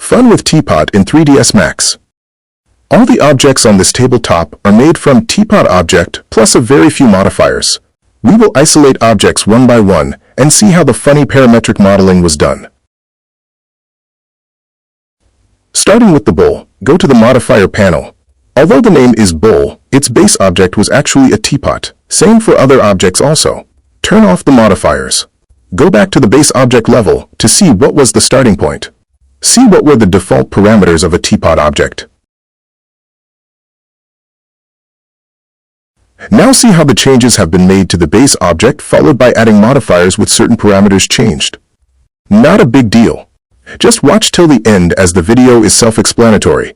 Fun with Teapot in 3ds Max. All the objects on this tabletop are made from Teapot object plus a very few modifiers. We will isolate objects one by one and see how the funny parametric modeling was done. Starting with the bowl, go to the modifier panel. Although the name is bowl, its base object was actually a teapot. Same for other objects also. Turn off the modifiers. Go back to the base object level to see what was the starting point. See what were the default parameters of a teapot object. Now see how the changes have been made to the base object followed by adding modifiers with certain parameters changed. Not a big deal. Just watch till the end as the video is self-explanatory.